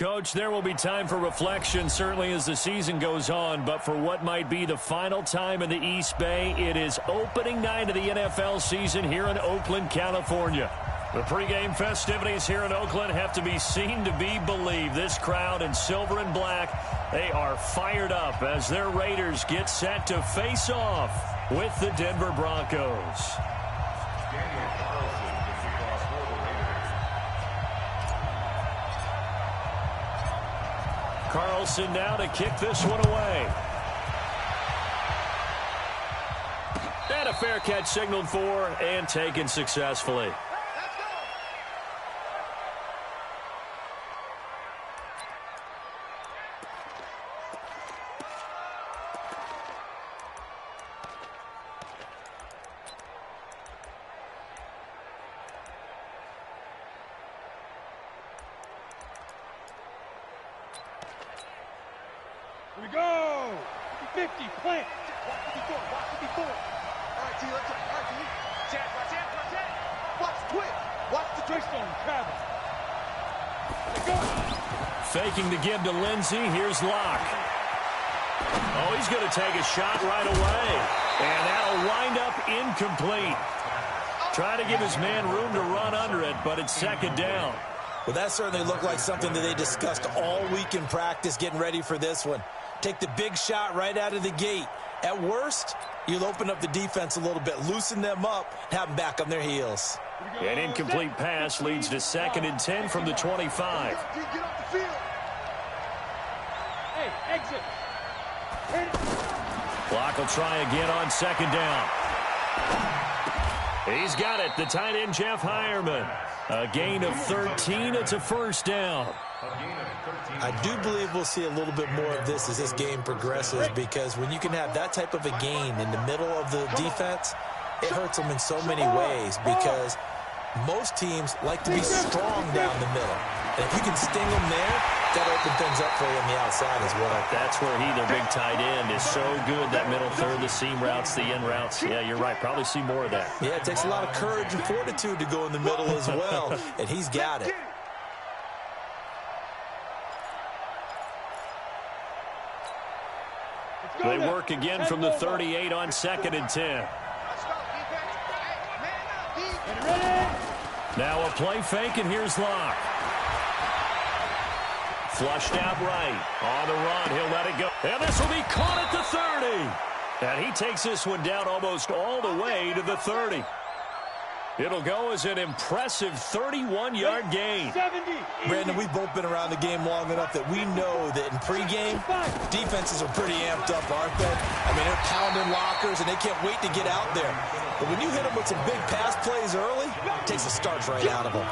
Coach, there will be time for reflection, certainly as the season goes on, but for what might be the final time in the East Bay, it is opening night of the NFL season here in Oakland, California. The pregame festivities here in Oakland have to be seen to be believed. This crowd in silver and black, they are fired up as their Raiders get set to face off with the Denver Broncos. Carlson now to kick this one away. And a fair catch signaled for and taken successfully. Here we go! 50, plant! Watch the before. All right, T, let's go. All right, T. Watch it. Watch the twist. Watch the twist on travel. Let's go. Faking the give to Lindsey. Here's Locke. Oh, he's going to take a shot right away. And that'll wind up incomplete. Trying to give his man room to run under it, but it's second down. Well, that certainly looked like something that they discussed all week in practice getting ready for this one. Take the big shot right out of the gate. At worst, you'll open up the defense a little bit, loosen them up, have them back on their heels. An incomplete pass leads to 2nd and 10 from the 25. Get off the field. Hey, exit. Clock will try again on 2nd down. He's got it, the tight end, Jeff Heuerman. A gain of 13. It's a first down. I do believe we'll see a little bit more of this as this game progresses, because when you can have that type of a gain in the middle of the defense, it hurts them in so many ways, because most teams like to be strong down the middle. And if you can sting them there, that'll open things up for you on the outside as well. That's where their big tight end, is so good, that middle third, the seam routes, the in routes. Yeah, you're right. Probably see more of that. Yeah, it takes a lot of courage and fortitude to go in the middle as well, and he's got it. They work again from the 38 on 2nd and 10. Now a play fake, and here's Locke. Flushed out right. On the run, he'll let it go. And this will be caught at the 30. And he takes this one down almost all the way to the 30. It'll go as an impressive 31-yard gain. Brandon, we've both been around the game long enough that we know that in pregame, defenses are pretty amped up, aren't they? I mean, they're pounding lockers, and they can't wait to get out there. But when you hit them with some big pass plays early, it takes the starch right out of them.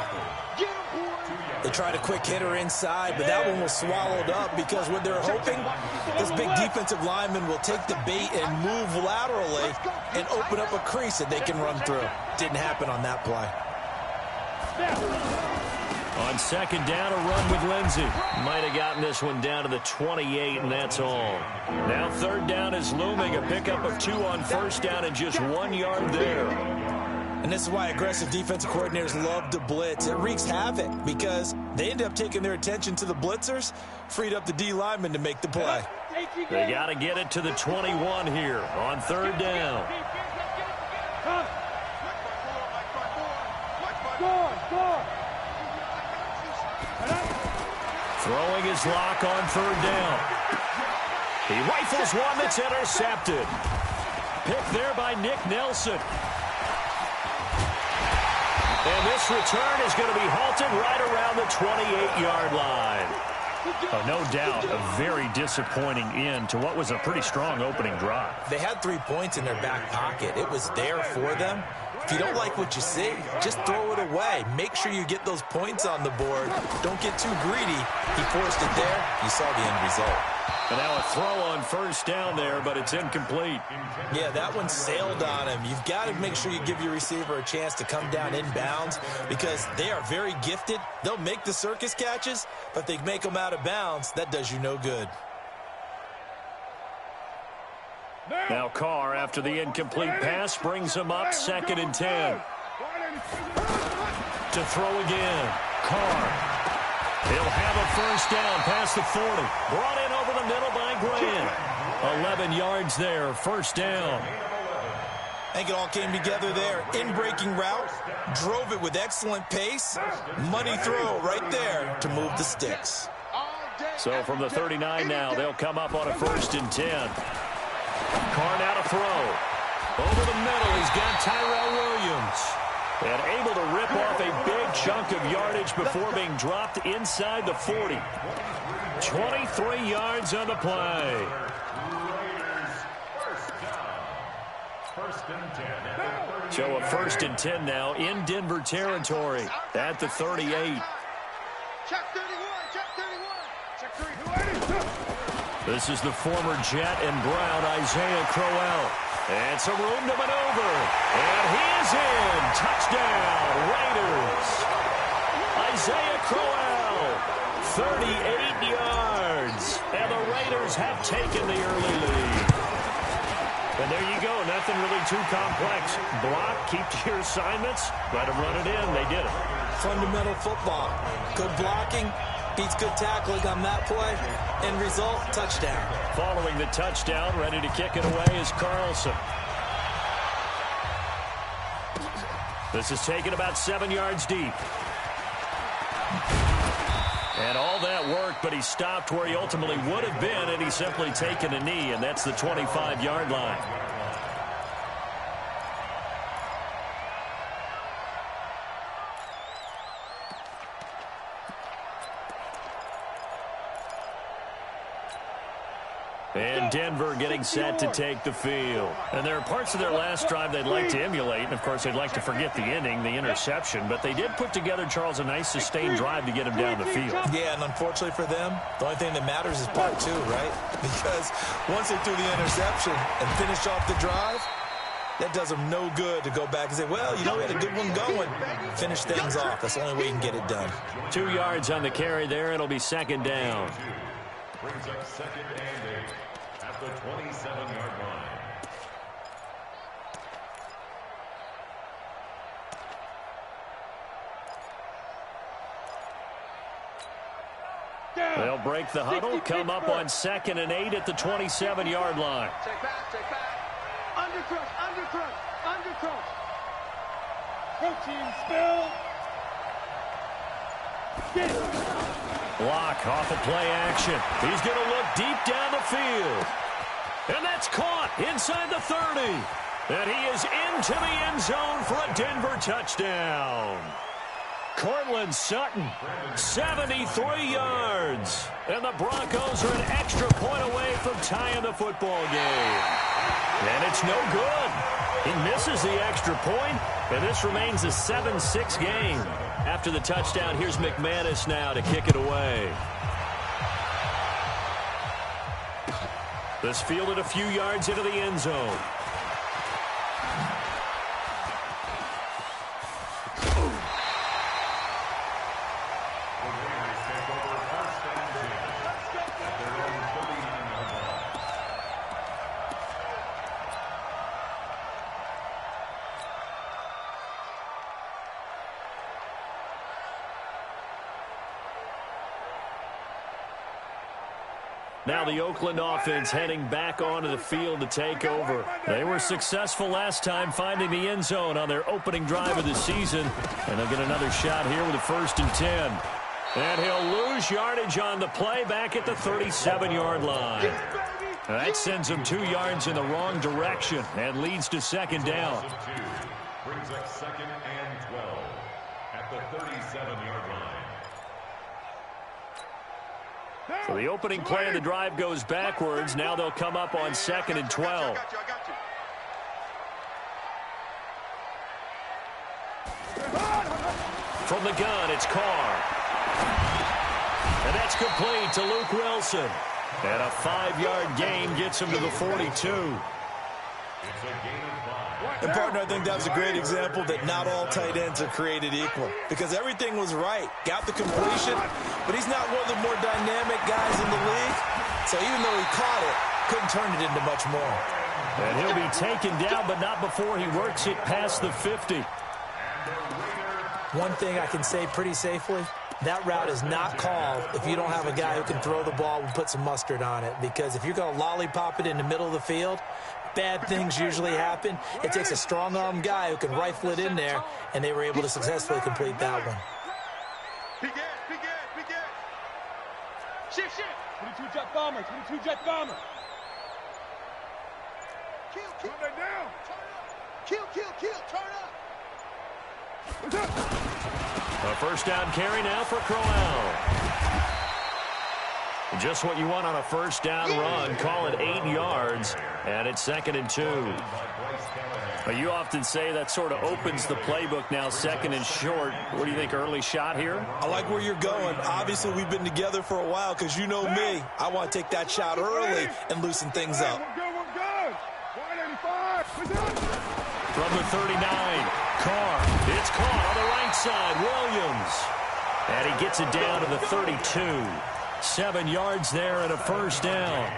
They tried a quick hitter inside, but that one was swallowed up, because what they're hoping, this big defensive lineman will take the bait and move laterally and open up a crease that they can run through. Didn't happen on that play. On 2nd down, a run with Lindsey. Might have gotten this one down to the 28, and that's all. Now 3rd down is looming. A pickup of 2 on 1st down and just 1 yard there. And this is why aggressive defensive coordinators love to blitz. It wreaks havoc, because they end up taking their attention to the blitzers, freed up the D lineman to make the play. They got to get it to the 21 here on 3rd down. Throwing his Locke on 3rd down. He rifles one that's intercepted. Picked there by Nick Nelson. And this return is going to be halted right around the 28-yard line. Oh, no doubt, a very disappointing end to what was a pretty strong opening drive. They had 3 points in their back pocket. It was there for them. If you don't like what you see, just throw it away. Make sure you get those points on the board. Don't get too greedy. He forced it there. You saw the end result. And now a throw on 1st down there, but it's incomplete. Yeah, that one sailed on him. You've got to make sure you give your receiver a chance to come down inbounds, because they are very gifted. They'll make the circus catches, but if they make them out of bounds, that does you no good. Now Carr, after the incomplete pass, brings him up 2nd and 10. To throw again. Carr. He'll have a first down past the 40. Brought in over the middle by Graham. 11 yards there, first down. I think it all came together there. In-breaking route, drove it with excellent pace. Money throw right there to move the sticks. So from the 39 now, they'll come up on a 1st and 10. Carr now to throw. Over the middle, he's got Tyrell Williams. And able to rip off a big chunk of yardage before being dropped inside the 40. 23 yards on the play. So a 1st and 10 now in Denver territory at the 38. Check 31, check 31. Check 3. This is the former Jet and Brown, Isaiah Crowell. And some room to maneuver. And he is in. Touchdown, Raiders. Isaiah Crowell, 38 yards. And the Raiders have taken the early lead. And there you go. Nothing really too complex. Block, keep to your assignments, let them run it in. They did it. Fundamental football. Good blocking beats good tackling on that play. End result, touchdown. Following the touchdown, ready to kick it away is Carlson. This is taken about 7 yards deep. And all that work, but he stopped where he ultimately would have been, and he's simply taken a knee, and that's the 25-yard line. And Denver getting set to take the field. And there are parts of their last drive they'd like to emulate. And, of course, they'd like to forget the inning, the interception. But they did put together, Charles, a nice sustained drive to get him down the field. Yeah, and unfortunately for them, the only thing that matters is part 2, right? Because once they threw the interception and finished off the drive, that does them no good to go back and say, well, you know, we had a good one going. Finish things off. That's the only way you can get it done. 2 yards on the carry there. It'll be 2nd down. Brings up 2nd and 8 at the 27-yard line. They'll break the huddle, come up on 2nd and 8 at the 27-yard line. Take back, take back. Undercrush, undercrush, undercrush. Protein spill. Get it. Block off of play action. He's going to look deep down the field. And that's caught inside the 30. And he is into the end zone for a Denver touchdown. Cortland Sutton, 73 yards. And the Broncos are an extra point away from tying the football game. And it's no good. He misses the extra point, and this remains a 7-6 game. After the touchdown, here's McManus now to kick it away. This fielded a few yards into the end zone. Now the Oakland offense heading back onto the field to take over. They were successful last time finding the end zone on their opening drive of the season. And they'll get another shot here with a 1st and 10. And he'll lose yardage on the play back at the 37-yard line. That sends him 2 yards in the wrong direction and leads to 2nd down. Brings up 2nd and 12 at the 37-yard line. So the opening play of the drive goes backwards. Now they'll come up on 2nd and 12. From the gun, it's Carr. And that's complete to Luke Wilson. And a 5-yard gain gets him to the 42. It's a gain of 5. And, partner, I think that was a great example that not all tight ends are created equal. Because everything was right. Got the completion, but he's not one of the more dynamic guys in the league. So even though he caught it, couldn't turn it into much more. And he'll be taken down, but not before he works it past the 50. One thing I can say pretty safely, that route is not called if you don't have a guy who can throw the ball and put some mustard on it. Because if you're going to lollipop it in the middle of the field, bad things usually happen. It takes a strong-arm guy who can rifle it in there, and they were able to successfully complete that one. Begin. Shift. 22 jet bomber. Kill. Turn that down. Kill. Turn up. A first down carry now for Crowell. Just what you want on a first down run. Call it 8 yards, and it's 2nd and 2. You often say that sort of opens the playbook now, 2nd and short. What do you think, early shot here? I like where you're going. Obviously, we've been together for a while because you know me. I want to take that shot early and loosen things up. We're good. 185. From the 39, Carr. It's caught on the right side. Williams. And he gets it down to the 32. 7 yards there and a first down.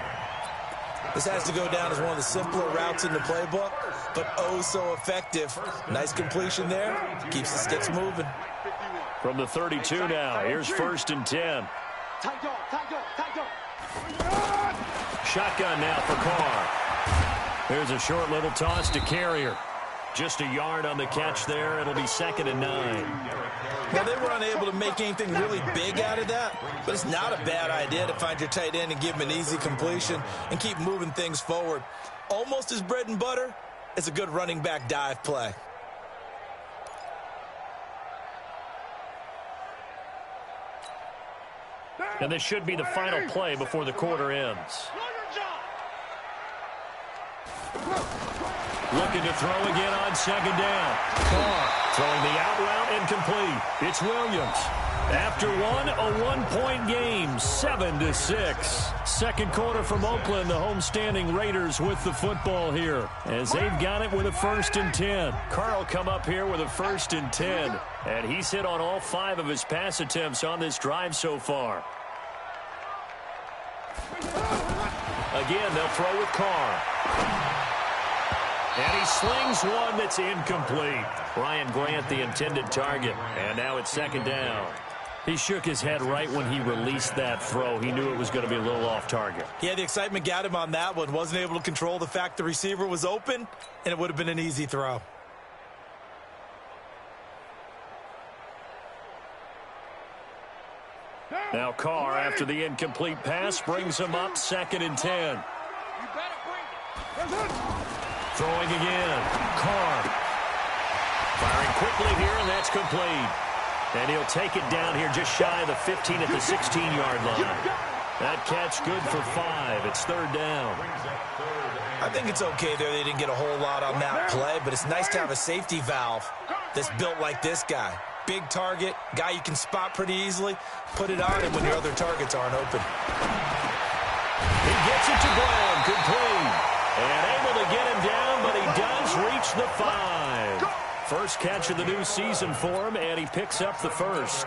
This has to go down as one of the simpler routes in the playbook, but oh so effective. Nice completion there. Keeps the sticks moving. From the 32 now, here's 1st and 10. Tight dog. Shotgun now for Carr. There's a short little toss to Carrier. Just a yard on the catch there. It'll be 2nd and 9. Well, they were unable to make anything really big out of that, but it's not a bad idea to find your tight end and give him an easy completion and keep moving things forward. Almost his bread and butter is a good running back dive play. And this should be the final play before the quarter ends. Looking to throw again on 2nd down. Carr throwing the out route incomplete. It's Williams. After one, a 1-point game, 7-6. Second quarter from Oakland, the homestanding Raiders with the football here as they've got it with a 1st and 10. Carr will come up here with a 1st and 10, and he's hit on all 5 of his pass attempts on this drive so far. Again, they'll throw with Carr. And he slings one that's incomplete. Ryan Grant, the intended target. And now it's 2nd down. He shook his head right when he released that throw. He knew it was going to be a little off target. Yeah, the excitement got him on that one. Wasn't able to control the fact the receiver was open, and it would have been an easy throw. Now Carr, after the incomplete pass, brings him up 2nd and 10. Throwing again. Carr. Firing quickly here, and that's complete. And he'll take it down here just shy of the 15 at the 16-yard line. That catch good for 5. It's 3rd down. I think it's okay there. They didn't get a whole lot on that play, but it's nice to have a safety valve that's built like this guy. Big target, guy you can spot pretty easily. Put it on him when your other targets aren't open. He gets it to Brown, complete. And able to get him down, but he does reach the 5. First catch of the new season for him, and he picks up the 1st.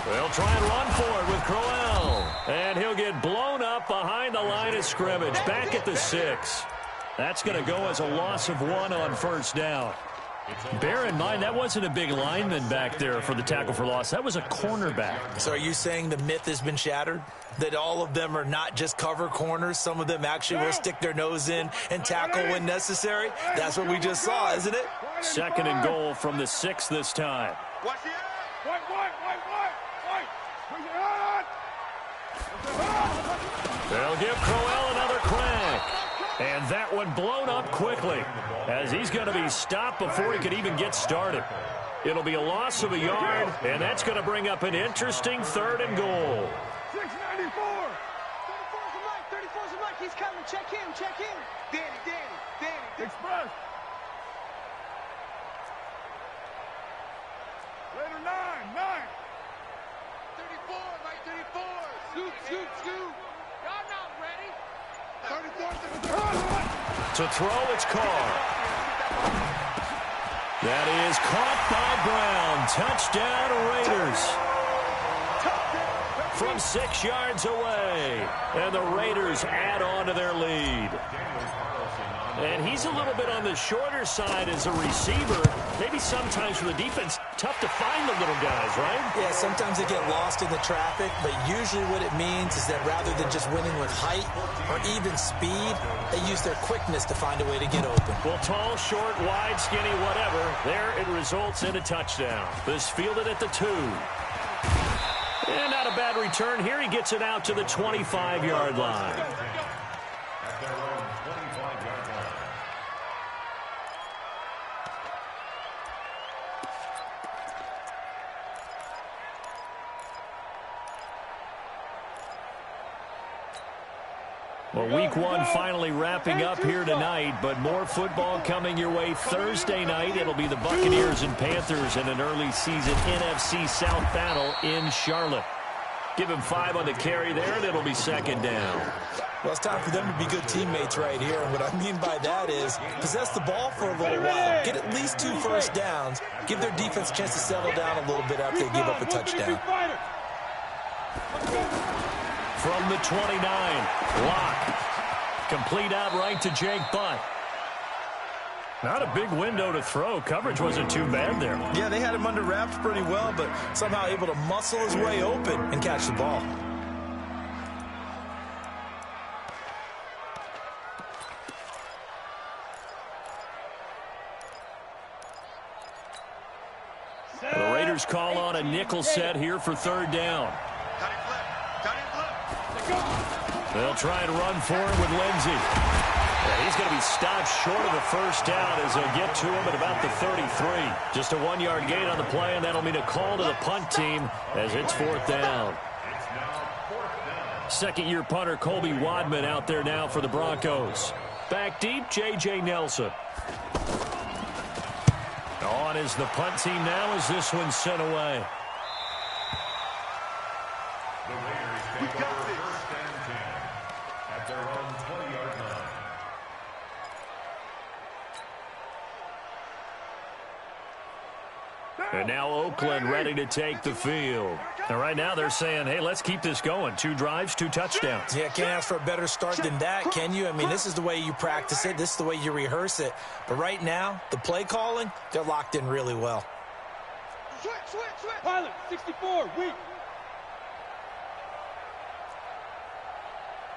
They'll try and run for it with Crowell. And he'll get blown up behind the line of scrimmage. Back at the 6. That's going to go as a loss of 1 on 1st down. Bear in mind, that wasn't a big lineman back there for the tackle for loss. That was a cornerback. So are you saying the myth has been shattered? That all of them are not just cover corners? Some of them actually will stick their nose in and tackle when necessary? That's what we just saw, isn't it? 2nd and goal from the 6 this time. Watch the White. They'll give Crowell another crack. And that one blown up quickly as he's going to be stopped before he could even get started. It'll be a loss of a yard, and that's going to bring up an interesting 3rd and goal. 694. 34's a Mike. He's coming. Check him. Danny. Express. Later 9. 34, Mike, 34. Scoot. Y'all not ready. 34. To throw, it's Carr. That is caught by Brown. Touchdown, Raiders. from 6 yards away. And the Raiders add on to their lead. And he's a little bit on the shorter side as a receiver. Maybe sometimes for the defense, tough to find the little guys, right? Yeah, sometimes they get lost in the traffic, but usually what it means is that rather than just winning with height or even speed, they use their quickness to find a way to get open. Well, tall, short, wide, skinny, whatever, there it results in a touchdown. This fielded at the 2. And not a bad return here. He gets it out to the 25-yard line. At their own 25-yard line. Well, week 1 finally wrapping up here tonight, but more football coming your way Thursday night. It'll be the Buccaneers and Panthers in an early season NFC South battle in Charlotte. Give him 5 on the carry there, and it'll be 2nd down. Well, it's time for them to be good teammates right here. And what I mean by that is possess the ball for a little while. Get at least 2 first downs. Give their defense a chance to settle down a little bit after they give up a touchdown. From the 29, Locke. Complete out right to Jake Butt. Not a big window to throw. Coverage wasn't too bad there. Yeah, they had him under wraps pretty well, but somehow able to muscle his way open and catch the ball. The Raiders call on a nickel set here for 3rd down. They'll try and run for him with Lindsey. Yeah, he's going to be stopped short of the first down as they'll get to him at about the 33. Just a 1-yard gain on the play, and that'll mean a call to the punt team as it's 4th down. Second-year punter Colby Wadman out there now for the Broncos. Back deep, J.J. Nelson. On is the punt team now as this one's sent away. The Raiders take over 1st and 10 at their own 20-yard line. And now Oakland ready to take the field. And right now they're saying, hey, let's keep this going. 2 drives, 2 touchdowns. Yeah, can't ask for a better start than that, can you? I mean, this is the way you practice it. This is the way you rehearse it. But right now, the play calling, they're locked in really well. Switch. Pilot, 64, weak.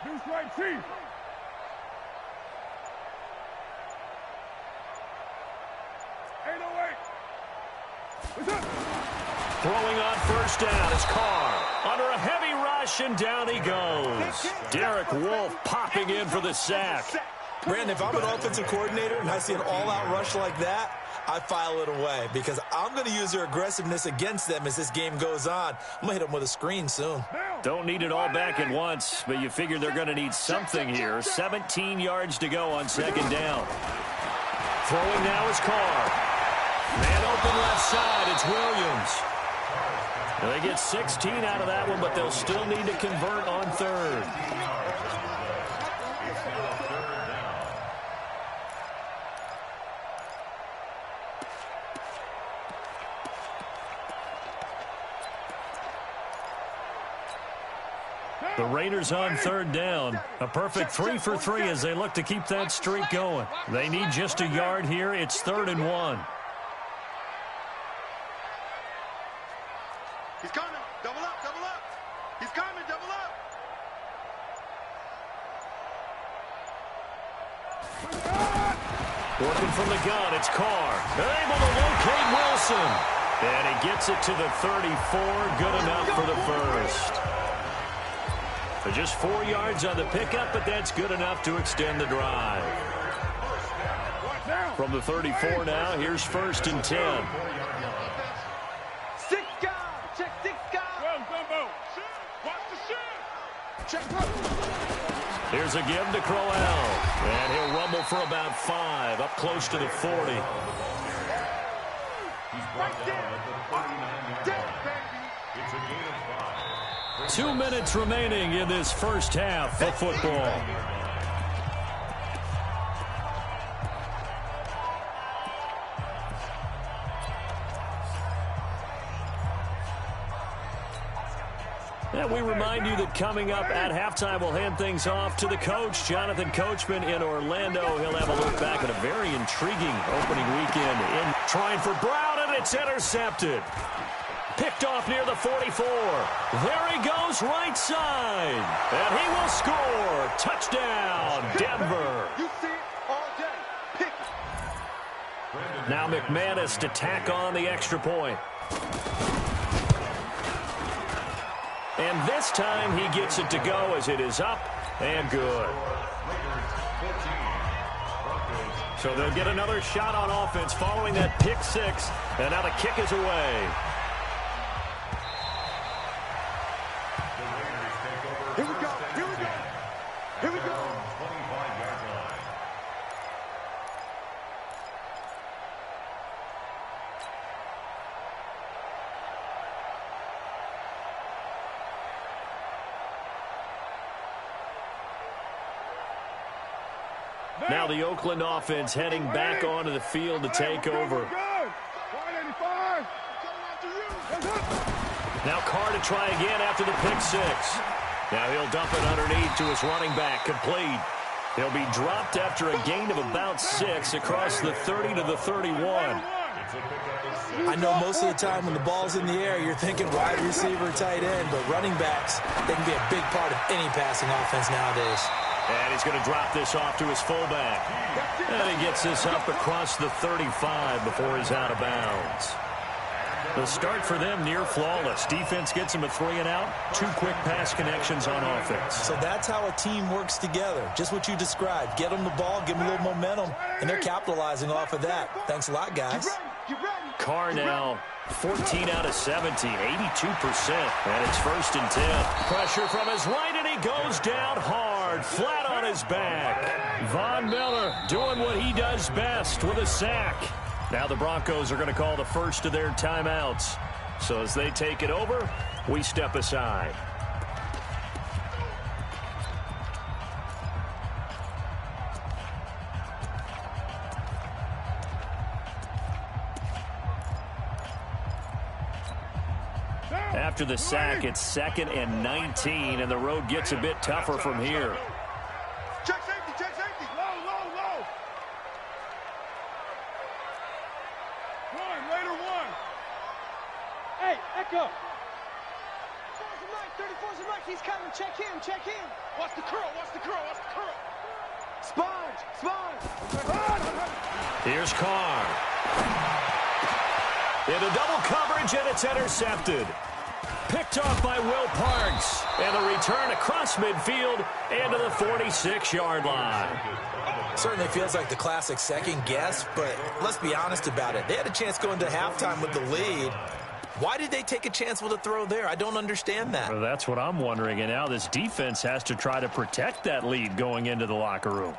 Deuce right, chief. Throwing on 1st down is Carr. Under a heavy rush, and down he goes. Derek Wolfe popping in for the sack. Brandon, if I'm an offensive coordinator and I see an all-out rush like that, I file it away because I'm going to use their aggressiveness against them as this game goes on. I'm going to hit them with a screen soon. Don't need it all back at once, but you figure they're going to need something here. 17 yards to go on 2nd down. Throwing now is Carr. Man open left side, it's Williams. Now they get 16 out of that one, but they'll still need to convert on 3rd. The Raiders on 3rd down. A perfect 3 for 3 as they look to keep that streak going. They need just a yard here. It's 3rd and 1. He's coming. Double up. He's coming. Double up. Working from the gun, it's Carr. They're able to locate Wilson. And he gets it to the 34. Good enough for the first. So just 4 yards on the pickup, but that's good enough to extend the drive. From the 34 now, here's 1st and 10. 6 guys. Check 6 guys. Well, Gumbo. Watch the shit. Check. Here's a give to Crowell. And he'll rumble for about 5, up close to the 40. He's brought down at the 39-yard line. It's a gain of 5. 2 minutes remaining in this first half of football. And we remind you that coming up at halftime, we'll hand things off to the coach, Jonathan Coachman in Orlando. He'll have a look back at a very intriguing opening weekend. Trying for Brown, and it's intercepted. Picked off near the 44. There he goes, right side. And he will score. Touchdown, Denver. You see it all day. Pick it. Now McManus to tack on the extra point. And this time he gets it to go as it is up and good. So they'll get another shot on offense following that pick six. And now the kick is away. Here we go. Here we go. Here we go. 25-yard line. Now the Oakland offense heading back onto the field to take over. Now Carr to try again after the pick six. Now he'll dump it underneath to his running back, complete. He'll be dropped after a gain of about 6 across the 30 to the 31. I know most of the time when the ball's in the air, you're thinking wide receiver, tight end, but running backs, they can be a big part of any passing offense nowadays. And he's going to drop this off to his fullback. And he gets this up across the 35 before he's out of bounds. The start for them near flawless. Defense gets him a 3-and-out. 2 quick pass connections on offense. So that's how a team works together. Just what you described. Get them the ball, give them a little momentum, and they're capitalizing off of that. Thanks a lot, guys. Carr now 14 out of 70, 82%. And it's 1st and 10. Pressure from his right, and he goes down hard, flat on his back. Von Miller doing what he does best with a sack. Now the Broncos are going to call the first of their timeouts. So as they take it over, we step aside. After the sack, it's 2nd and 19, and the road gets a bit tougher from here. Check safety, check safety. Low, low, low. Later one. Hey, Echo. 34's a Mike, he's coming. Check him, check him. Watch the curl, watch the curl, watch the curl. Sponge, sponge. Here's Carr. Into double coverage, and it's intercepted. Picked off by Will Parks. And the return across midfield and to the 46-yard line. Certainly feels like the classic second guess, but let's be honest about it. They had a chance going to halftime with the lead. Why did they take a chance with a throw there? I don't understand that. Well, that's what I'm wondering. And now this defense has to try to protect that lead going into the locker room.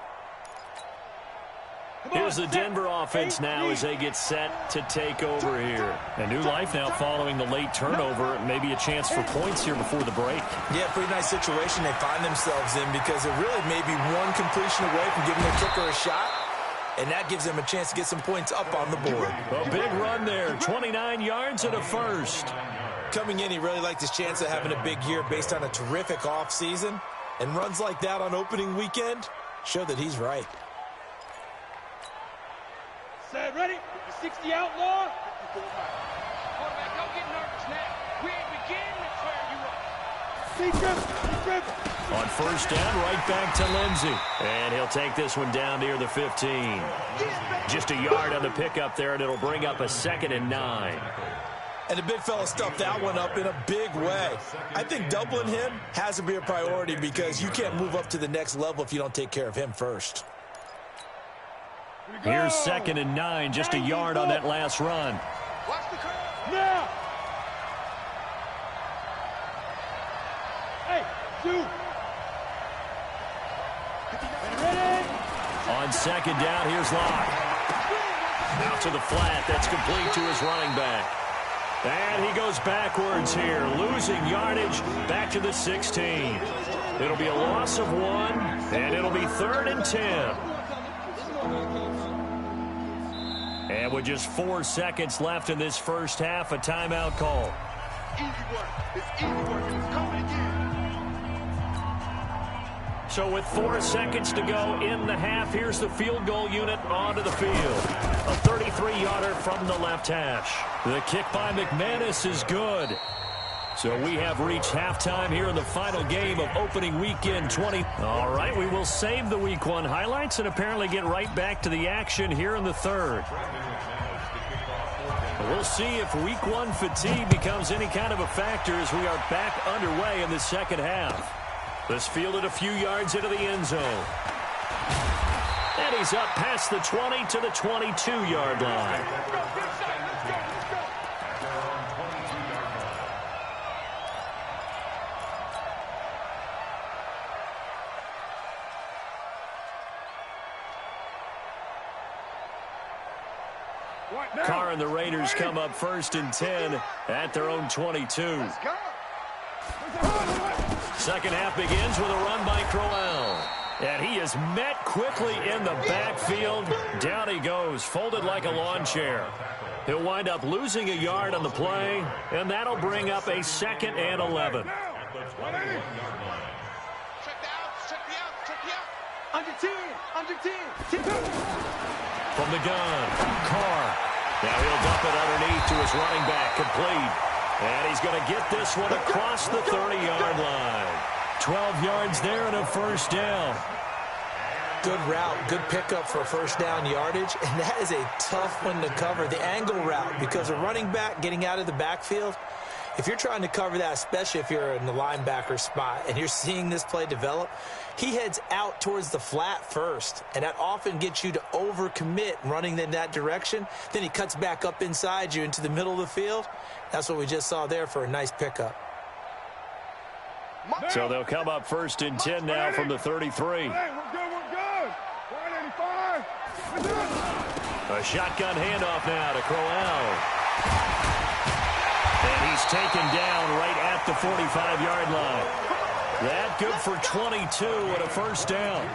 Here's the Denver offense now as they get set to take over here. A new life now following the late turnover. Maybe a chance for points here before the break. Yeah, pretty nice situation they find themselves in because it really may be one completion away from giving their kicker a shot. And that gives them a chance to get some points up on the board. A big run there, 29 yards and a first. Coming in, he really liked his chance of having a big year based on a terrific offseason. And runs like that on opening weekend show that he's right. Set, ready? The 60 outlaw. Quarterback, don't get nervous now. We ain't beginning to clear you up. Be driven. On first down, right back to Lindsey. And he'll take this one down near the 15. Just a yard on the pickup there, and it'll bring up a 2nd and 9. And the big fella stuffed that one up in a big way. I think doubling him has to be a priority because you can't move up to the next level if you don't take care of him first. Here's 2nd and 9, just a yard on that last run. Watch the curl. Now. Hey, shoot. Ready? On 2nd down, here's Locke. Out to the flat, that's complete to his running back. And he goes backwards here, losing yardage back to the 16. It'll be a loss of 1, and it'll be 3rd and 10. And with just 4 seconds left in this first half, a timeout call. Easy work. It's easy work, and it's coming again. So with 4 seconds to go in the half, here's the field goal unit onto the field. A 33-yarder from the left hash. The kick by McManus is good. So we have reached halftime here in the final game of opening weekend 20. All right, we will save the week 1 highlights and apparently get right back to the action here in the third. We'll see if week 1 fatigue becomes any kind of a factor as we are back underway in the second half. This fielded a few yards into the end zone. And he's up past the 20 to the 22-yard line. Carr and the Raiders come up 1st and 10 at their own 22. Second half begins with a run by Crowell. And he is met quickly in the backfield. Down he goes, folded like a lawn chair. He'll wind up losing a yard on the play, and that'll bring up a 2nd and 11. Under 10. From the gun, Carr. Now he'll dump it underneath to his running back, complete. And he's going to get this one across the 30-yard line. 12 yards there and a first down. Good route, good pickup for first down yardage, and that is a tough one to cover. The angle route, because a running back getting out of the backfield, if you're trying to cover that, especially if you're in the linebacker spot and you're seeing this play develop, he heads out towards the flat first, and that often gets you to overcommit running in that direction. Then he cuts back up inside you into the middle of the field. That's what we just saw there for a nice pickup. So they'll come up 1st and 10 now from the 33. We're good. 185. A shotgun handoff now to Crowell. And he's taken down right at the 45-yard line. That good for 22 and a first down.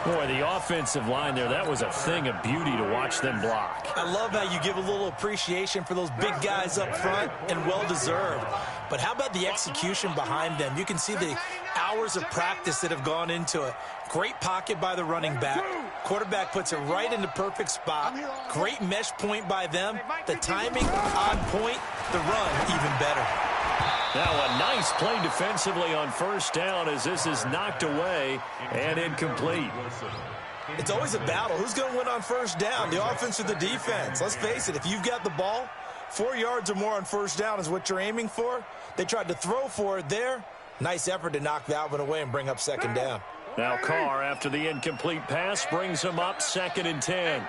Boy, the offensive line there, that was a thing of beauty to watch them block. I love how you give a little appreciation for those big guys up front, and well-deserved. But how about the execution behind them? You can see the hours of practice that have gone into it. Great pocket by the running back. Quarterback puts it right in the perfect spot. Great mesh point by them. The timing on point. The run even better. Now a nice play defensively on first down as this is knocked away and incomplete. It's always a battle. Who's going to win on first down, the offense or the defense? Let's face it, if you've got the ball, 4 yards or more on first down is what you're aiming for. They tried to throw for it there. Nice effort to knock that one away and bring up second down. Now Carr, after the incomplete pass, brings him up 2nd and 10.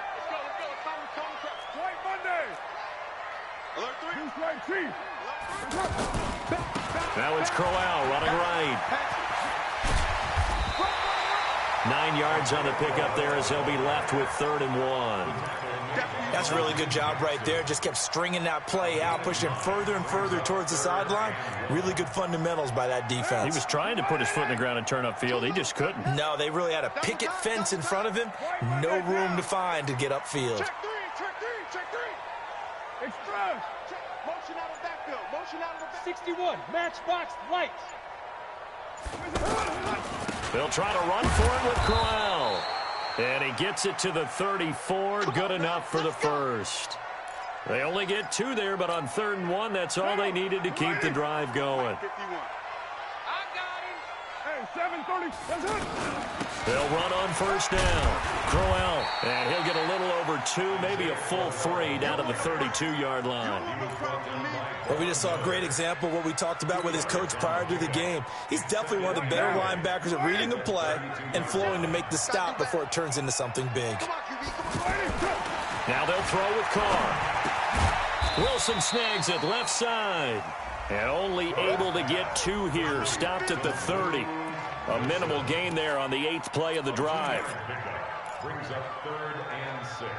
Now it's Crowell running right. 9 yards on the pickup there as he'll be left with 3rd and 1. That's a really good job right there. Just kept stringing that play out, pushing further and further towards the sideline. Really good fundamentals by that defense. He was trying to put his foot in the ground and turn upfield. He just couldn't. No, they really had a picket fence in front of him. No room to find to get upfield. Check three. Express. Motion out of the backfield. Motion out of the backfield. 61, matchbox lights. They'll try to run for it with Crowell. And he gets it to the 34. Good enough for the first. They only get 2 there, but on 3rd and 1, that's all they needed to keep the drive going. I got him. Hey, 7:30. That's it. They'll run on first down. Crowell, and he'll get a little over 2, maybe a full 3 down to the 32-yard line. Well, we just saw a great example of what we talked about with his coach prior to the game. He's definitely one of the better linebackers at reading a play and flowing to make the stop before it turns into something big. Now they'll throw with Carr. Wilson snags it left side. And only able to get 2 here. Stopped at the 30. A minimal gain there on the 8th play of the drive. Brings up 3rd and 6.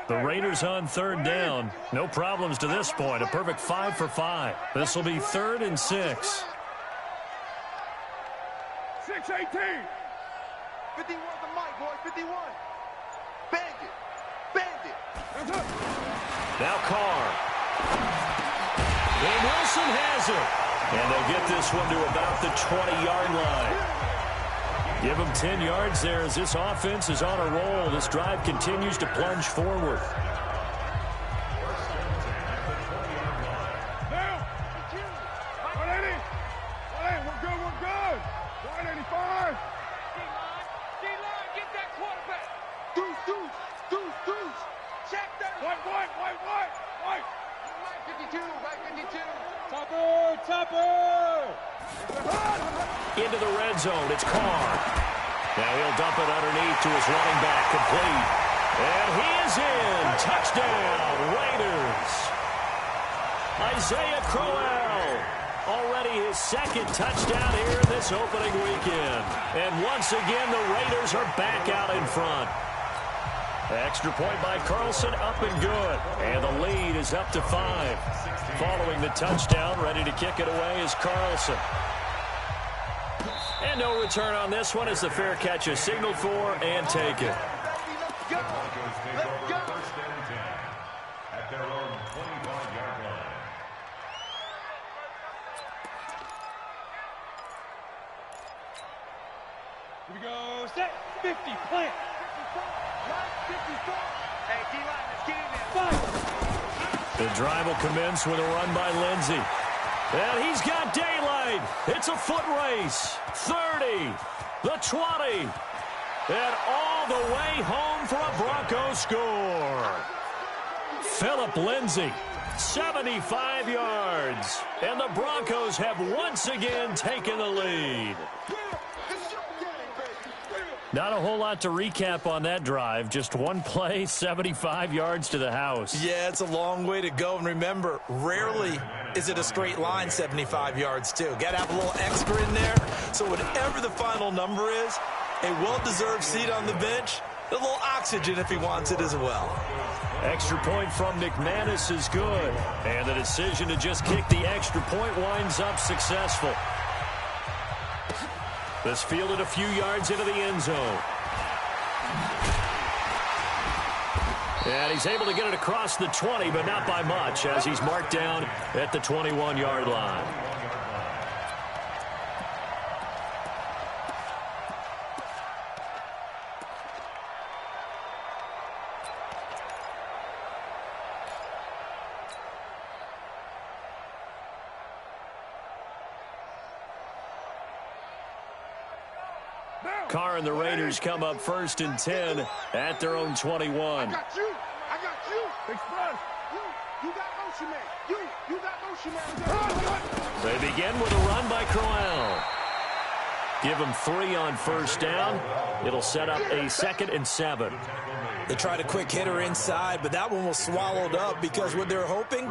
The Raiders on 3rd down. No problems to this point. A perfect 5 for 5. This will be 3rd and 6. 6:18. 51 the mic, boy. 51. Now Carr. And Wilson has it. And they'll get this one to about the 20-yard line. Give them 10 yards there as this offense is on a roll. This drive continues to plunge forward. Into the red zone. It's Carr. Now he'll dump it underneath to his running back. Complete. And he is in. Touchdown, Raiders. Isaiah Crowell. Already his second touchdown here this opening weekend. And once again, the Raiders are back out in front. Extra point by Carlson, up and good. And the lead is up to 5. Following the touchdown, ready to kick it away is Carlson. And no return on this one as the fair catch is signaled for and taken. The Broncos take over first and 10 at their own 25-yard line. Here we go. Set. 50. Plant. 54. Hey, D-line, let's get in there. The drive will commence with a run by Lindsey. And he's got daylight. It's a foot race. 30, the 20, and all the way home for a Broncos score. Phillip Lindsey, 75 yards. And the Broncos have once again taken the lead. Not a whole lot to recap on that drive. Just one play, 75 yards to the house. Yeah, it's a long way to go. And remember, rarely is it a straight line 75 yards, too. Got to have a little extra in there. So whatever the final number is, a well-deserved seat on the bench, a little oxygen if he wants it as well. Extra point from McManus is good. And the decision to just kick the extra point winds up successful. This fielded a few yards into the end zone. And he's able to get it across the 20, but not by much, as he's marked down at the 21-yard line. Carr and the Raiders come up first and 10 at their own 21. I got you. Express. You got motion man. You got motion man. They begin with a run by Crowell. Give him 3 on first down. It'll set up a 2nd and 7. They tried a quick hitter inside, but that one was swallowed up because what they're hoping,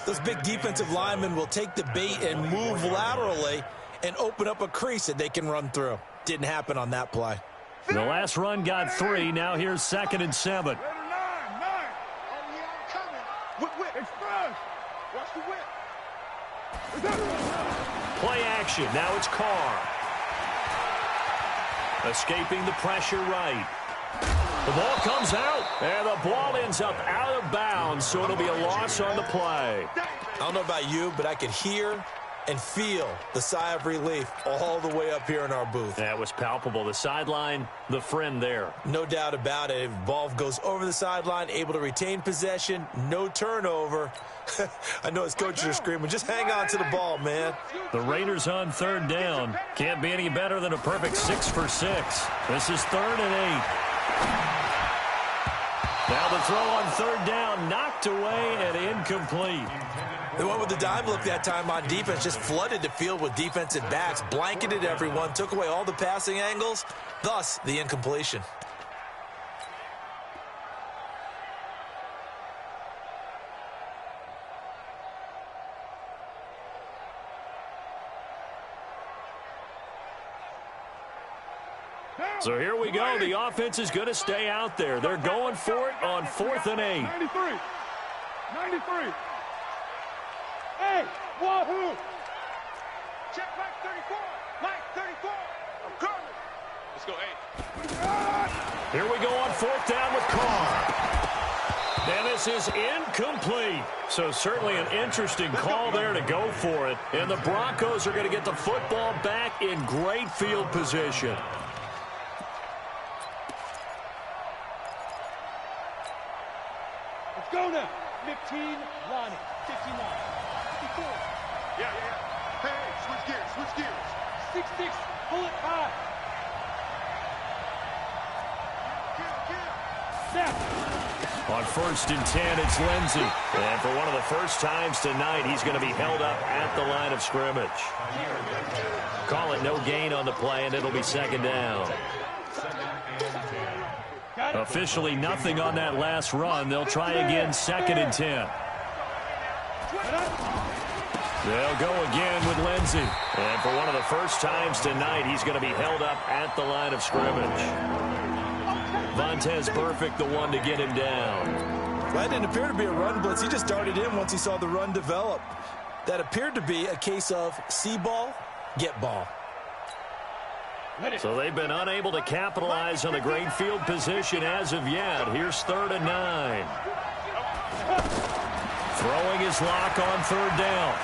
those big defensive linemen will take the bait and move laterally and open up a crease that they can run through. Didn't happen on that play. The last run got 3. Now here's 2nd and 7. Play action. Now it's Carr. Escaping the pressure right. The ball comes out, and the ball ends up out of bounds, so it'll be a loss on the play. I don't know about you, but I could hear and feel the sigh of relief all the way up here in our booth. That was palpable. The sideline, the friend there. No doubt about it. If ball goes over the sideline, able to retain possession, no turnover. I know his coaches are screaming, just hang on to the ball, man. The Raiders on 3rd down. Can't be any better than a perfect 6 for 6. This is 3rd and 8. Now the throw on 3rd down, knocked away and incomplete. They went with the dime look that time on defense, just flooded the field with defensive backs, blanketed everyone, took away all the passing angles, thus the incompletion. So here we go. The offense is going to stay out there. They're going for it on 4th and 8. 93. Hey, wahoo! Check Mike 34. Mike 34. I'm coming. Let's go 8. Here we go on 4th down with Carr. And this is incomplete. So certainly an interesting call there to go for it. And the Broncos are going to get the football back in great field position. Let's go now. 15, Lonnie. 59. 54. Yeah. Hey, switch gears. 6-6, pull it high. Snap. On 1st and 10, it's Lindsey. And for one of the first times tonight, he's going to be held up at the line of scrimmage. Call it no gain on the play, and it'll be 2nd down. Officially nothing on that last run. They'll try again 2nd and 10. They'll go again with Lindsey. And for one of the first times tonight, he's going to be held up at the line of scrimmage. Vontez Perfect, the one to get him down. That didn't appear to be a run blitz. He just darted in once he saw the run develop. That appeared to be a case of see ball, get ball. So they've been unable to capitalize on the great field position as of yet. Here's 3rd and 9. Throwing his lock on 3rd down.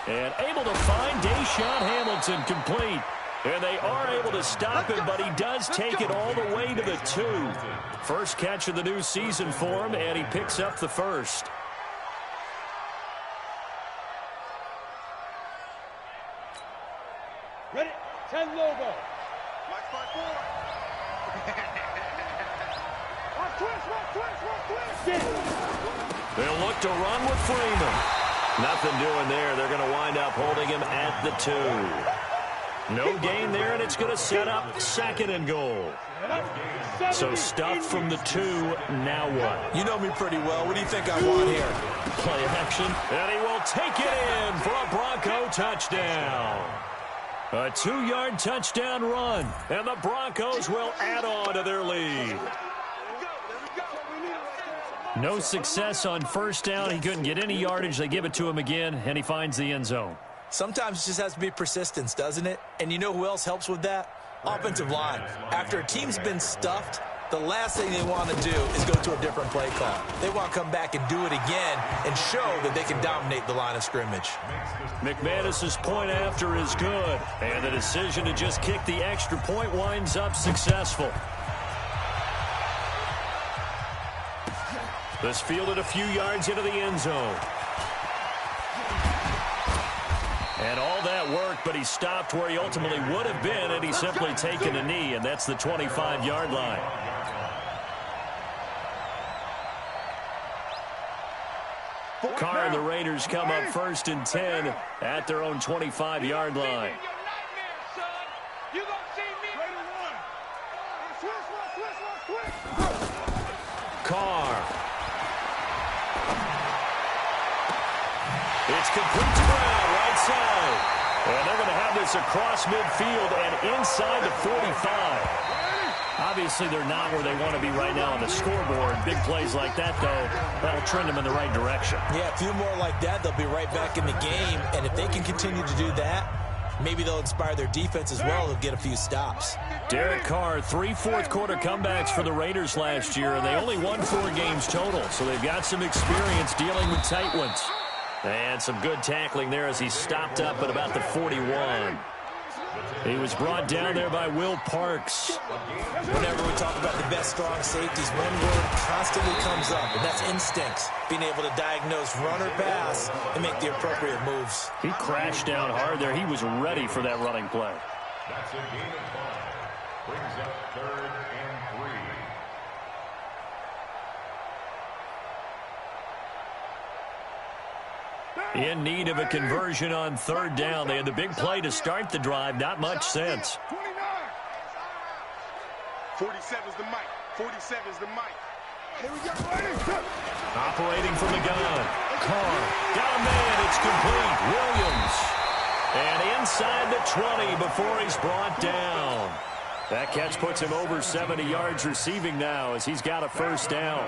And able to find Deshaun Hamilton complete. And they are able to stop him, but he does take it all the way to the 2. First catch of the new season for him, and he picks up the first. Ready? 10 logo. Watch my boy. Twist. They'll look to run with Freeman. Nothing doing there. They're going to wind up holding him at the 2. No gain there, and it's going to set up 2nd and goal. So stuff from the 2. Now what? You know me pretty well. What do you think I want here? Play action, and he will take it in for a Bronco touchdown. A 2-yard touchdown run, and the Broncos will add on to their lead. No success on 1st down. He couldn't get any yardage. They give it to him again, and he finds the end zone. Sometimes it just has to be persistence, doesn't it? And you know who else helps with that? Offensive line. After a team's been stuffed, the last thing they want to do is go to a different play call. They want to come back and do it again and show that they can dominate the line of scrimmage. McManus's point after is good, and the decision to just kick the extra point winds up successful. This fielded a few yards into the end zone. And all that worked, but he stopped where he ultimately would have been, and he's simply taken a knee, and that's the 25-yard line. Carr and the Raiders come up 1st and 10 at their own 25-yard line. Carr. It's complete to Brown, right side. And they're going to have this across midfield and inside the 45. Obviously, they're not where they want to be right now on the scoreboard. Big plays like that, though, that'll trend them in the right direction. Yeah, a few more like that, they'll be right back in the game. And if they can continue to do that, maybe they'll inspire their defense as well. They'll get a few stops. Derek Carr, 3 fourth-quarter comebacks for the Raiders last year, and they only won 4 games total, so they've got some experience dealing with tight ones. And some good tackling there as he stopped up at about the 41. He was brought down there by Will Parks. Whenever we talk about the best strong safeties, one word constantly comes up, and that's instincts. Being able to diagnose run or pass and make the appropriate moves. He crashed down hard there. He was ready for that running play. That's a gain of 5. Brings up 3rd and 3. In need of a conversion on 3rd down. They had the big play to start the drive. Not much sense. 47's the mic. 47's the mic. Here we go. Operating from the gun. Carr. Got a man. It's complete. Williams. And inside the 20 before he's brought down. That catch puts him over 70 yards receiving now as he's got a 1st down.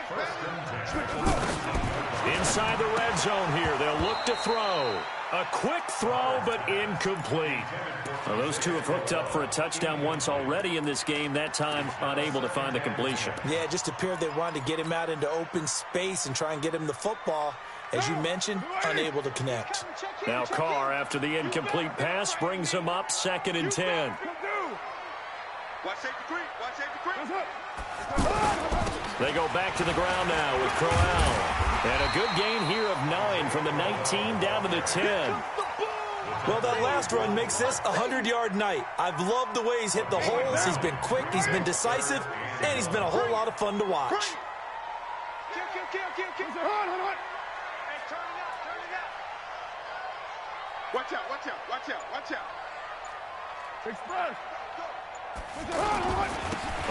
First and Inside the red zone here, they'll look to throw. A quick throw, but incomplete. Well, those two have hooked up for a touchdown once already in this game, that time unable to find the completion. Yeah, it just appeared they wanted to get him out into open space and try and get him the football. As you mentioned, unable to connect. Now Carr, after the incomplete pass, brings him up 2nd and 10. They go back to the ground now with Crowell. And a good gain here of 9 from the 19 down to the 10. Well, that last run makes this a 100-yard night. I've loved the way he's hit the holes. He's been quick, he's been decisive, and he's been a whole lot of fun to watch. Watch out, watch out, watch out, watch out. Express.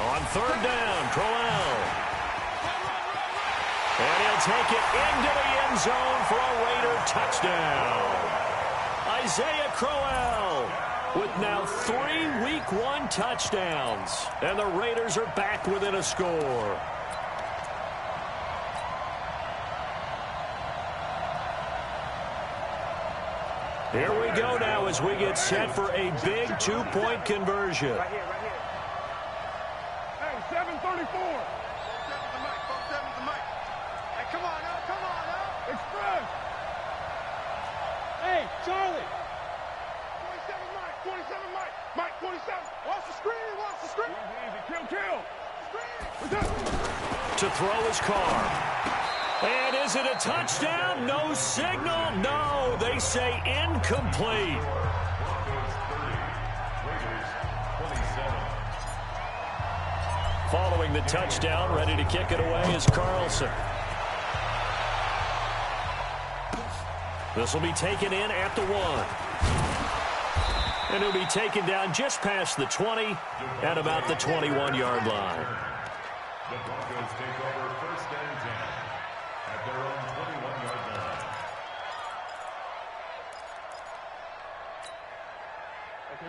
On 3rd down, Crowell. And he'll take it into the end zone for a Raider touchdown. Isaiah Crowell with now 3 Week 1 touchdowns. And the Raiders are back within a score. Here we go now as we get set for a big 2-point conversion. Right here, right here. Hey, 734. Hey, come on now, come on now. Express. Hey, Charlie. 27 Mike, 27 Mike. Mike, 27. Watch the screen, watch the screen. Easy, kill. To throw his Carr. And is it a touchdown? No signal. No, they say incomplete. Following the touchdown, ready to kick it away is Carlson. This will be taken in at the 1. And it'll be taken down just past the 20 at about the 21-yard line. The Broncos take over 1st and 10 at their own 21-yard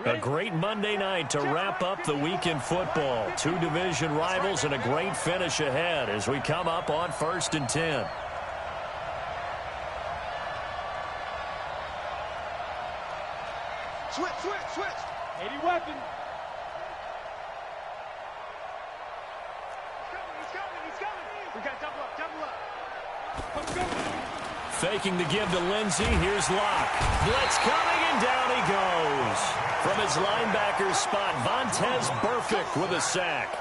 line. A great Monday night to wrap up the week in football. 2 division rivals and a great finish ahead as we come up on 1st and 10. Switch. 80 weapon. He's coming. We got double up. Faking the give to Lindsey. Here's Locke. Blitz coming, and down he goes. From his linebacker spot, Vontaze Burfict with a sack.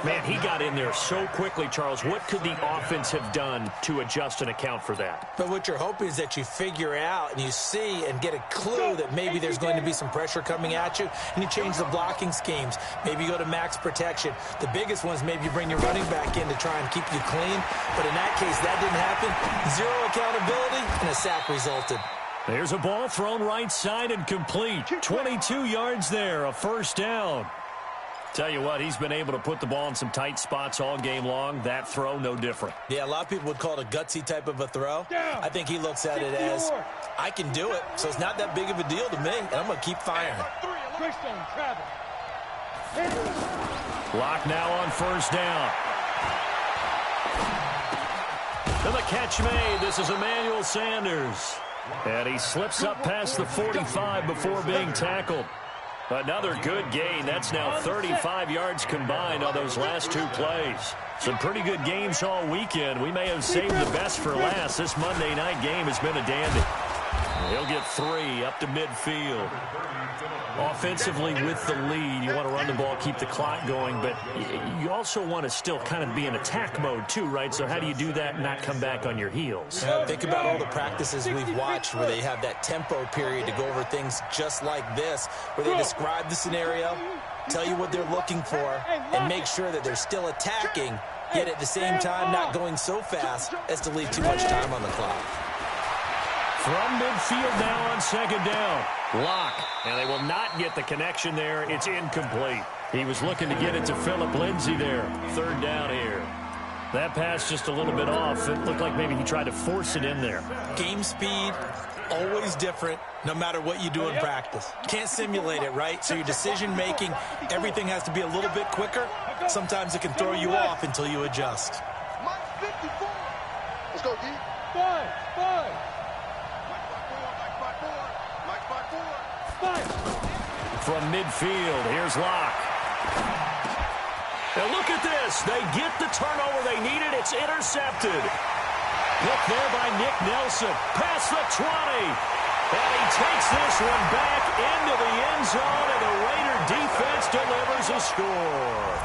Man, he got in there so quickly, Charles. What could the offense have done to adjust and account for that? But what you're hoping is that you figure out and you see and get a clue that maybe there's going to be some pressure coming at you, and you change the blocking schemes. Maybe you go to max protection. The biggest one is maybe you bring your running back in to try and keep you clean. But in that case, that didn't happen. 0 accountability, and a sack resulted. There's a ball thrown right side and complete. 22 yards there, a 1st down. Tell you what, he's been able to put the ball in some tight spots all game long. That throw, no different. Yeah, a lot of people would call it a gutsy type of a throw. I think he looks at it as, I can do it, so it's not that big of a deal to me, and I'm going to keep firing. Lock now on 1st down. And the catch made. This is Emmanuel Sanders. And he slips up past the 45 before being tackled. Another good gain. That's now 35 yards combined on those last 2 plays. Some pretty good games all weekend. We may have saved the best for last. This Monday night game has been a dandy. He'll get 3 up to midfield. Offensively with the lead, you want to run the ball, keep the clock going, but you also want to still kind of be in attack mode too, right? So how do you do that and not come back on your heels? Think about all the practices we've watched where they have that tempo period to go over things just like this, where they describe the scenario, tell you what they're looking for, and make sure that they're still attacking, yet at the same time not going so fast as to leave too much time on the clock. From midfield now on 2nd down. Lock. And they will not get the connection there. It's incomplete. He was looking to get it to Phillip Lindsay there. 3rd down here. That pass just a little bit off. It looked like maybe he tried to force it in there. Game speed, always different, no matter what you do in practice. Can't simulate it, right? So your decision-making, everything has to be a little bit quicker. Sometimes it can throw you off until you adjust. Mike 54. go, D. Five. From midfield, here's Locke. Now look at this. They get the turnover they needed. It's intercepted. Picked there by Nick Nelson. Past the 20. And he takes this one back into the end zone, and the Raider defense delivers a score.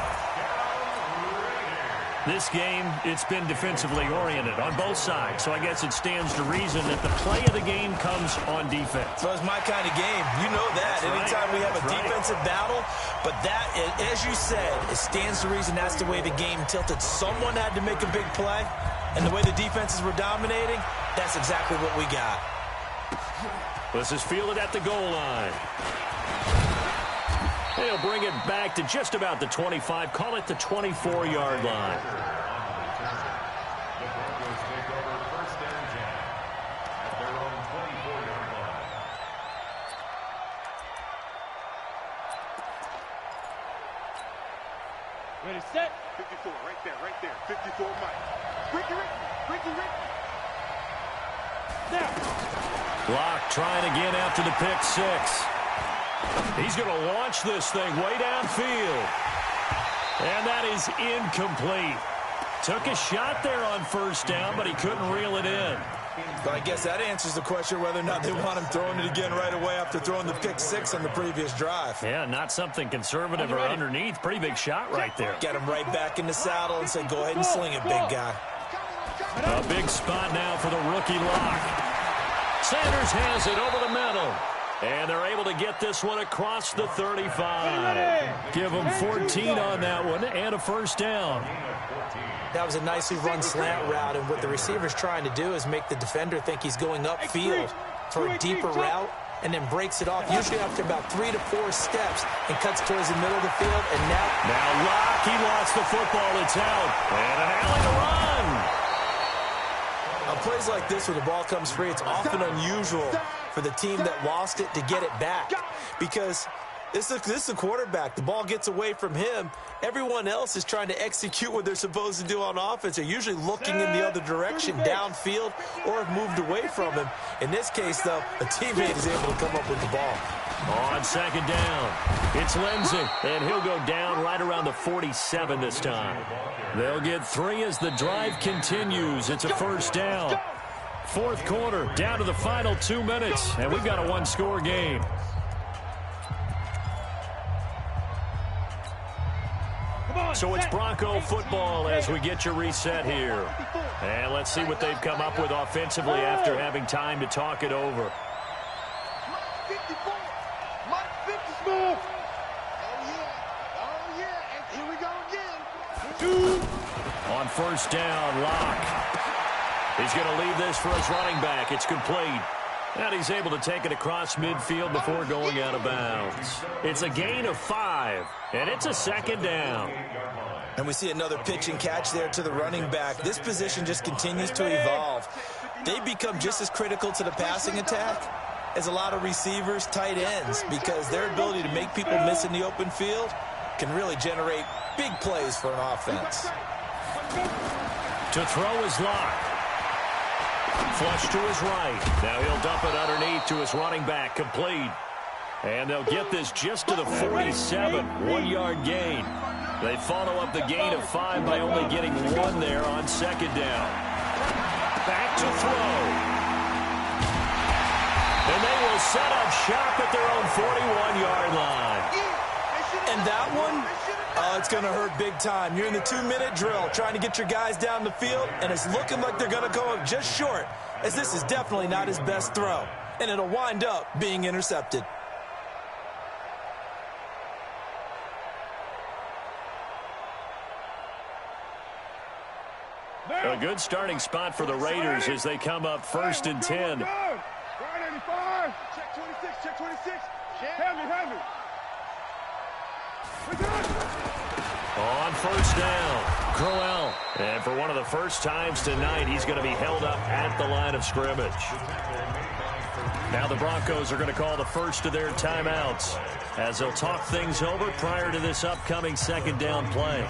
This game, it's been defensively oriented on both sides, so I guess it stands to reason that the play of the game comes on defense. So it's my kind of game. You know that. That's Anytime right. we have a That's defensive battle, but that, as you said, it stands to reason that's the way the game tilted. Someone had to make a big play, and the way the defenses were dominating, that's exactly what we got. This is fielded at the goal line. They'll bring it back to just about the 25. Call it the 24-yard line. The Broncos take over first and 10 at their own 24-yard line. Ready, set. 54, right there. 54, Mike. Ricky. Now. Locke trying again after the pick six. He's going to launch this thing way downfield. And that is incomplete. Took a shot there on first down, but he couldn't reel it in. But I guess that answers the question whether or not they want him throwing it again right away after throwing the pick six on the previous drive. Yeah, not something conservative or underneath. Pretty big shot right there. Get him right back in the saddle and say, go ahead and sling it, big guy. A big spot now for the rookie Locke. Sanders has it over the middle. And they're able to get this one across the 35. Give them 14 on that one and a first down. That was a nicely run slant route, and what the receiver's trying to do is make the defender think he's going upfield for a deeper route, and then breaks it off, usually after about 3 to 4 steps, and cuts towards the middle of the field. And now Locke, he lost the football. It's out. And an alley to run. Plays like this where the ball comes free, it's often unusual for the team that lost it to get it back, because this is a quarterback. The ball gets away from him. Everyone else is trying to execute what they're supposed to do on offense. They're usually looking in the other direction, downfield, or have moved away from him. In this case, though, a teammate is able to come up with the ball. On second down, it's Lindsey, and he'll go down right around the 47 this time. They'll get 3 as the drive continues. It's a first down. Fourth quarter, down to the final 2 minutes, and we've got a one-score game. So it's Bronco football as we get you reset here. And let's see what they've come up with offensively after having time to talk it over. 54. Mike 50 move. Oh, yeah. And here we go again. 2. On first down, Locke. He's going to leave this for his running back. It's complete. And he's able to take it across midfield before going out of bounds. It's a gain of 5, and it's a second down. And we see another pitch and catch there to the running back. This position just continues to evolve. They become just as critical to the passing attack as a lot of receivers, tight ends, because their ability to make people miss in the open field can really generate big plays for an offense. To throw is Locke. Flush to his right. Now he'll dump it underneath to his running back. Complete. And they'll get this just to the 47. 1-yard gain. They follow up the gain of 5 by only getting 1 there on second down. Back to throw. And they will set up shop at their own 41-yard line. And that one, it's going to hurt big time. You're in the 2-minute drill trying to get your guys down the field, and it's looking like they're going to go up just short, as this is definitely not his best throw. And it'll wind up being intercepted. A good starting spot for the Raiders as they come up first and 10. Right 85. Check 26. Check 26. Have me. On first down, Crowell. And for one of the first times tonight, he's going to be held up at the line of scrimmage. Now the Broncos are going to call the first of their timeouts as they'll talk things over prior to this upcoming second down play.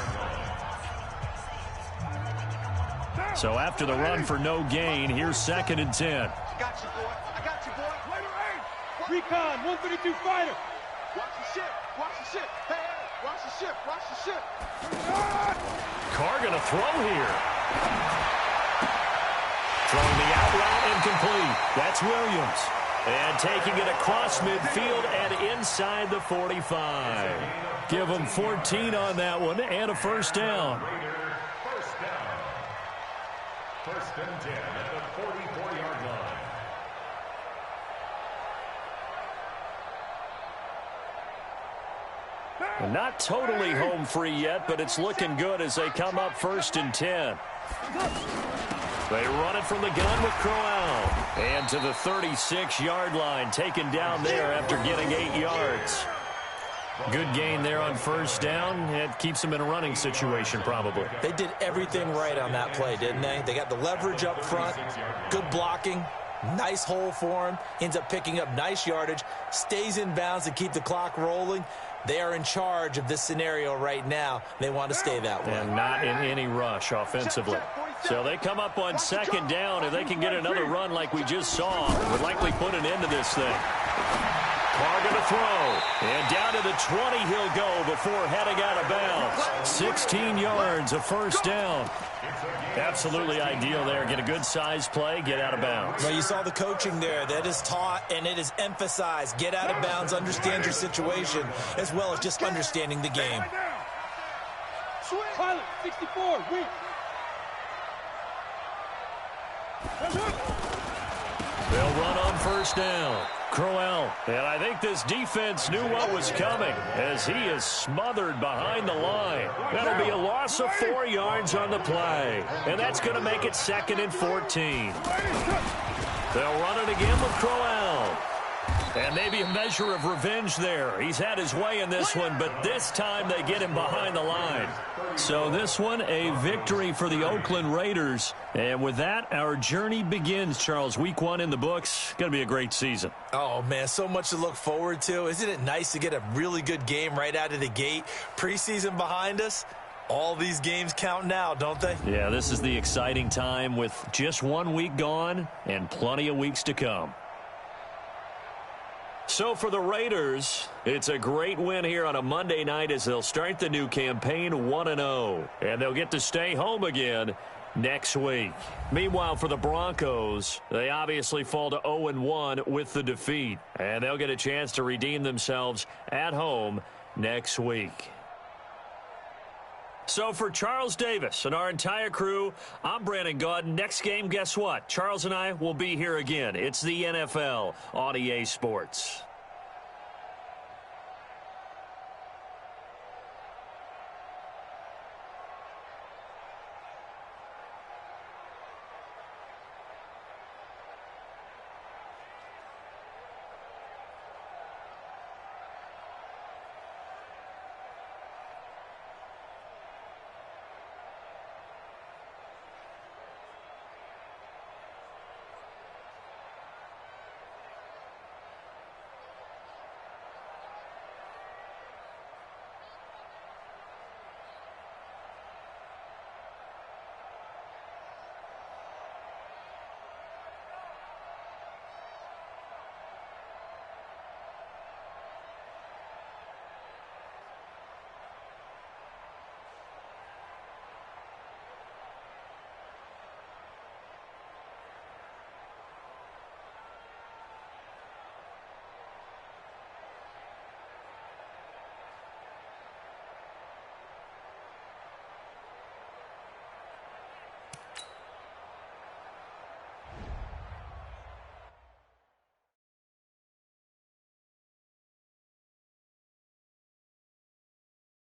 So after the run for no gain, here's 2nd and 10. I got you, boy. I got you, boy. Recon, 132 fighter. Watch the ship. Watch the ship. Hey, hey, watch the ship. Watch the ship. Carr going to throw here. Throwing the out route incomplete. That's Williams. And taking it across midfield and inside the 45. Give them 14 on that one and a first down. First down. 1st and 10 at the 44-yard line. Not totally home free yet, but it's looking good as they come up 1st and 10. They run it from the gun with Crowell. And to the 36-yard line, taken down there after getting 8 yards. Good gain there on 1st down. It keeps them in a running situation, probably. They did everything right on that play, didn't they? They got the leverage up front, good blocking, nice hole for him, ends up picking up nice yardage, stays in bounds to keep the clock rolling. They are in charge of this scenario right now. They want to stay that way. And not in any rush offensively. So they come up on 2nd down. If they can get another run like we just saw, would likely put an end to this thing. Carr going to throw. And down to the 20 he'll go before heading out of bounds. 16 yards, a first down. Absolutely ideal there. Get a good size play, get out of bounds. Well, you saw the coaching there. That is taught and it is emphasized. Get out of bounds, understand your situation, as well as just understanding the game. Pilot, 64, weak. They'll run on 1st down. Crowell. And I think this defense knew what was coming as he is smothered behind the line. That'll be a loss of 4 yards on the play. And that's going to make it 2nd and 14. They'll run it again with Crowell. And maybe a measure of revenge there. He's had his way in this one, but this time they get him behind the line. So this one, a victory for the Oakland Raiders. And with that, our journey begins, Charles. Week 1 in the books. Going to be a great season. Oh, man, so much to look forward to. Isn't it nice to get a really good game right out of the gate? Preseason behind us. All these games count now, don't they? Yeah, this is the exciting time with just 1 week gone and plenty of weeks to come. So for the Raiders, it's a great win here on a Monday night as they'll start the new campaign 1-0. And they'll get to stay home again next week. Meanwhile, for the Broncos, they obviously fall to 0-1 with the defeat. And they'll get a chance to redeem themselves at home next week. So for Charles Davis and our entire crew, I'm Brandon Gaudin. Next game, guess what? Charles and I will be here again. It's the NFL on EA Sports.